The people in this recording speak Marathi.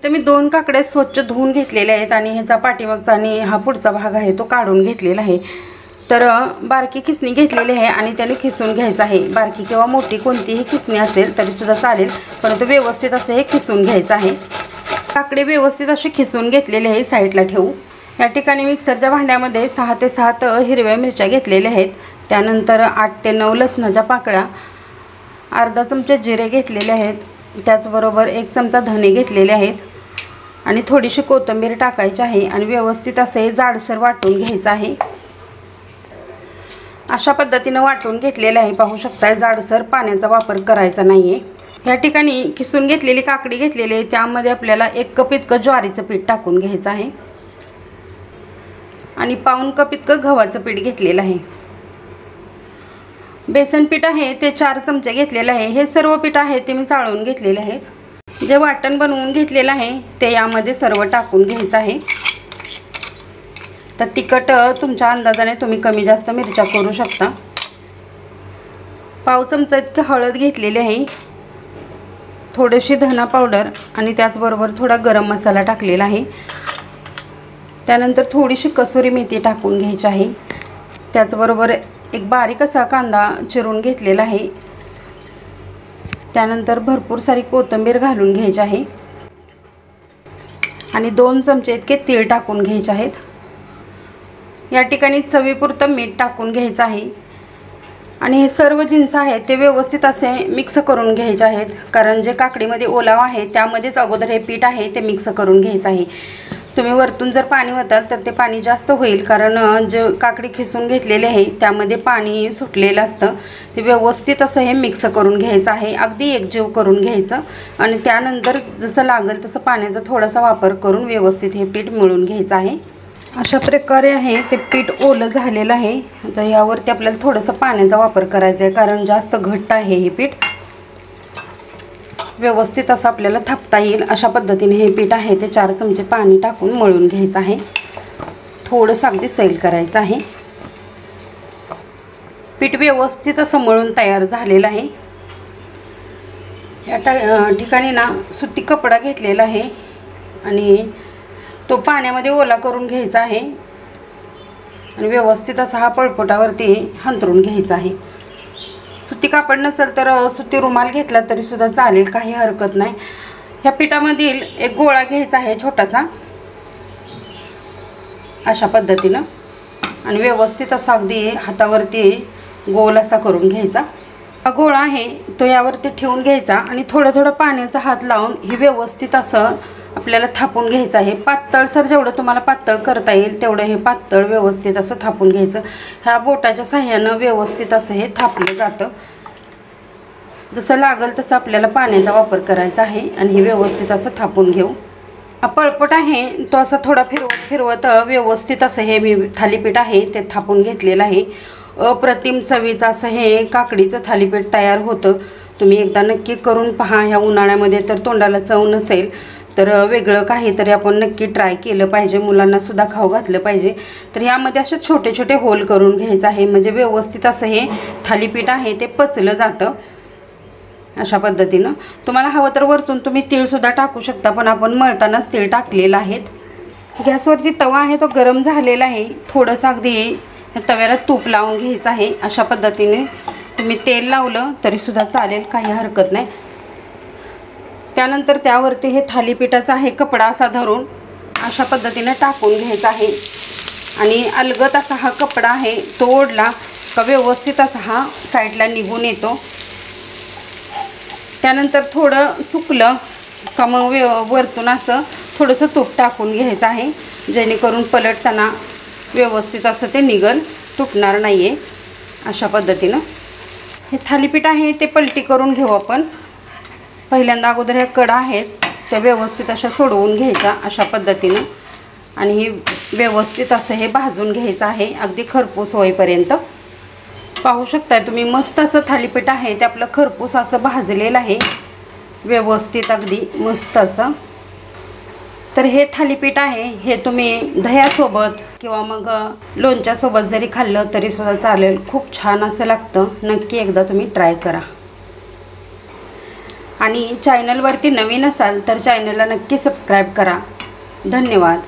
तर मी 2 काकड्या स्वच्छ धुवून घेतलेल्या आहेत आणि ह्याचा पाठीमागचा आणि हा पुढचा भाग आहे तो काढून घेतलेला आहे। तर बारकी खिसणी घेतलेली आहे आणि त्याने खिसून घ्यायचं आहे। बारकी किंवा मोठी कोणतीही खिसणी असेल तरी सुद्धा चालेल, परंतु व्यवस्थित असं हे खिसून घ्यायचं आहे। काकडे व्यवस्थित असे खिसून घेतलेले आहे, साईडला ठेवू। या ठिकाणी मिक्सरच्या भांड्यामध्ये 6 ते 7 हिरव्या मिरच्या घेतलेल्या आहेत, त्यानंतर 8 ते 9 लसणाच्या पाकळ्या, अर्धा चमचा जिरे घेतलेले आहेत, त्याचबरोबर 1 चमचा धने घेतलेले आहेत आणि थोडीशी कोथिंबीर टाकायची आहे आणि व्यवस्थित असे जाडसर वाटून घ्यायचं आहे। अशा पद्धतीने वाटून घेतलेले आहे, पाहू शकता। जाडसर पाण्याचा वापर करायचा नाहीये। या ठिकाणी किसून घेतलेली काकडी घेतलेली आहे, त्यामध्ये आपल्याला 1 कप इतकं ज्वारीचं पीठ टाकून घ्यायचं आहे आणि पाऊण कप इतकं गव्हाचं पीठ घेतलेलं आहे। बेसन पीठ आहे ते 4 चमचे घेतलेलं आहे। हे सर्व पीठ आहे ते मी चाळून घेतलेले आहे। जे वाटण बनवून घेतलेलं आहे ते यामध्ये सर्व टाकून घ्यायचं आहे। तर तिखट तुमच्या अंदाजाने तुम्ही कमी जास्त मिरच्या करू शकता। पाव चमचा इतकी हळद घेतलेली आहे, थोडीशी धना पावडर आणि त्याचबरोबर थोडा गरम मसाला टाकलेला आहे। त्यानंतर थोडीशी कसुरी मेथी टाकून घ्यायची आहे। त्याचबरोबर एक बारीक असा कांदा चिरून घेतलेला आहे। त्यानंतर भरपूर सारी कोथिंबीर घालून घ्यायची आहे आणि 2 चमचे इतके तीळ टाकून घ्यायचे आहेत। या ठिकाणी चवीपुरतं मीठ टाकून घ्यायचं आहे आणि हे सर्व जिन्स आहेत ते व्यवस्थित असे मिक्स करून घ्यायचे आहेत, कारण जे काकडीमध्ये ओलावा आहे त्यामध्येच अगोदर हे पीठ आहे ते मिक्स करून घ्यायचं आहे। तुम्ही वरतून जर पाणी वताल तर ते पाणी जास्त होईल, कारण जे काकडी खिसून घेतलेले आहे त्यामध्ये पाणी सुटलेलं असतं। ते व्यवस्थित असं हे मिक्स करून घ्यायचं आहे, अगदी एकजीव करून घ्यायचं आणि त्यानंतर जसं लागेल तसं पाण्याचा थोडासा वापर करून व्यवस्थित हे पीठ मळून घ्यायचं आहे। अशा प्रकारे आहे ते पीठ ओलं झालेलं आहे। आता यावरती आपल्याला थोडंसं पाण्याचा वापर करायचा आहे, कारण जास्त घट्ट आहे हे पीठ। व्यवस्थित असं आपल्याला थापता येईल अशा पद्धतीने हे पीठ आहे ते 4 चमचे पाणी टाकून मळून घ्यायचं आहे। थोडंसं अगदी सैल करायचं आहे। पीठ व्यवस्थित असं मळून तयार झालेलं आहे। या ठिकाणी ना सुती कपडा घेतलेला आहे आणि तो पाण्यामध्ये ओला करून घ्यायचा आहे आणि व्यवस्थित असा हा पळपोटावरती हंतरून घ्यायचा आहे। सुती कापड नसेल तर सुती रुमाल घेतला तरी सुद्धा चालेल, काही हरकत नाही। ह्या पिठामधील एक गोळा घ्यायचा आहे छोटासा अशा पद्धतीनं आणि व्यवस्थित असा अगदी हातावरती गोल असा करून घ्यायचा। हा गोळा आहे तो यावरती ठेवून घ्यायचा आणि थोडं थोडं पाण्याचा हात लावून हे व्यवस्थित असं आपल्याला थापून घ्यायचं आहे। पातळसर जेवढं तुम्हाला पातळ करता येईल तेवढं हे पातळ व्यवस्थित असं थापून घ्यायचं। ह्या बोटाच्या साहाय्यानं व्यवस्थित असं हे थापलं जातं। जसं लागेल तसं आपल्याला पाण्याचा वापर करायचा आहे आणि हे व्यवस्थित असं थापून घेऊ। हा पळपट आहे तो असा थोडा फिरवत व्यवस्थित असं हे मी थालीपीठ आहे ते थापून घेतलेलं आहे। अप्रतिम चवीचं असं हे काकडीचं थालीपीठ तयार होतं। तुम्ही एकदा नक्की करून पहा। ह्या उन्हाळ्यामध्ये तर तोंडाला चव नसेल तर वेगळं काहीतरी आपण नक्की ट्राय केलं पाहिजे, मुलांना सुद्धा खाऊ घातलं पाहिजे। तर यामध्ये असे छोटे छोटे होल करून घ्यायचं आहे, म्हणजे व्यवस्थित असं हे थालीपीठ आहे ते पचलं जातं अशा पद्धतीनं। तुम्हाला हवं तर वरतून तुम्ही तीळ सुद्धा टाकू शकता, पण आपण मळतानाच तीळ टाकलेलं आहेत। गॅसवरती तवा आहे तो गरम झालेला आहे। थोडंसं अगदी तव्याला तूप लावून घ्यायचं आहे। अशा पद्धतीने तुम्ही तेल लावलं तरी सुद्धा चालेल, काही हरकत नाही। त्यानंतर त्यावरती हे थालीपीठाचा आहे कपडा असा धरून अशा पद्धतीने टाकून घ्यायचा आहे आणि अलगद असा हा कपडा आहे तो ओढला का व्यवस्थित असा हा साईडला निघून येतो। त्यानंतर थोडं सुकलं का मग वरतून असं थोडंसं तूप टाकून घ्यायचं आहे, जेणेकरून पलटताना व्यवस्थित असं ते निघल, तुटणार नाही आहे अशा पद्धतीनं। हे थालीपीठ आहे ते पलटी करून घेऊ आपण। पहिल्यांदा अगोदर ह्या कडा आहेत त्या व्यवस्थित अशा सोडवून घ्यायच्या अशा पद्धतीनं आणि हे व्यवस्थित असं हे भाजून घ्यायचं आहे अगदी खरपूस होईपर्यंत। पाहू शकता तुम्ही मस्त असं थालीपीठ आहे ते आपलं खरपूस असं भाजलेलं आहे व्यवस्थित अगदी मस्त असं। तर हे थालीपीठ आहे हे तुम्ही दह्यासोबत किंवा मग लोणच्यासोबत जरी खाल्लं तरी सुद्धा चालेल, खूप छान असं लागतं। नक्की एकदा तुम्ही ट्राय करा। आणि चॅनलवरती नवीन असाल तर चॅनलला नक्की सबस्क्राईब करा. धन्यवाद.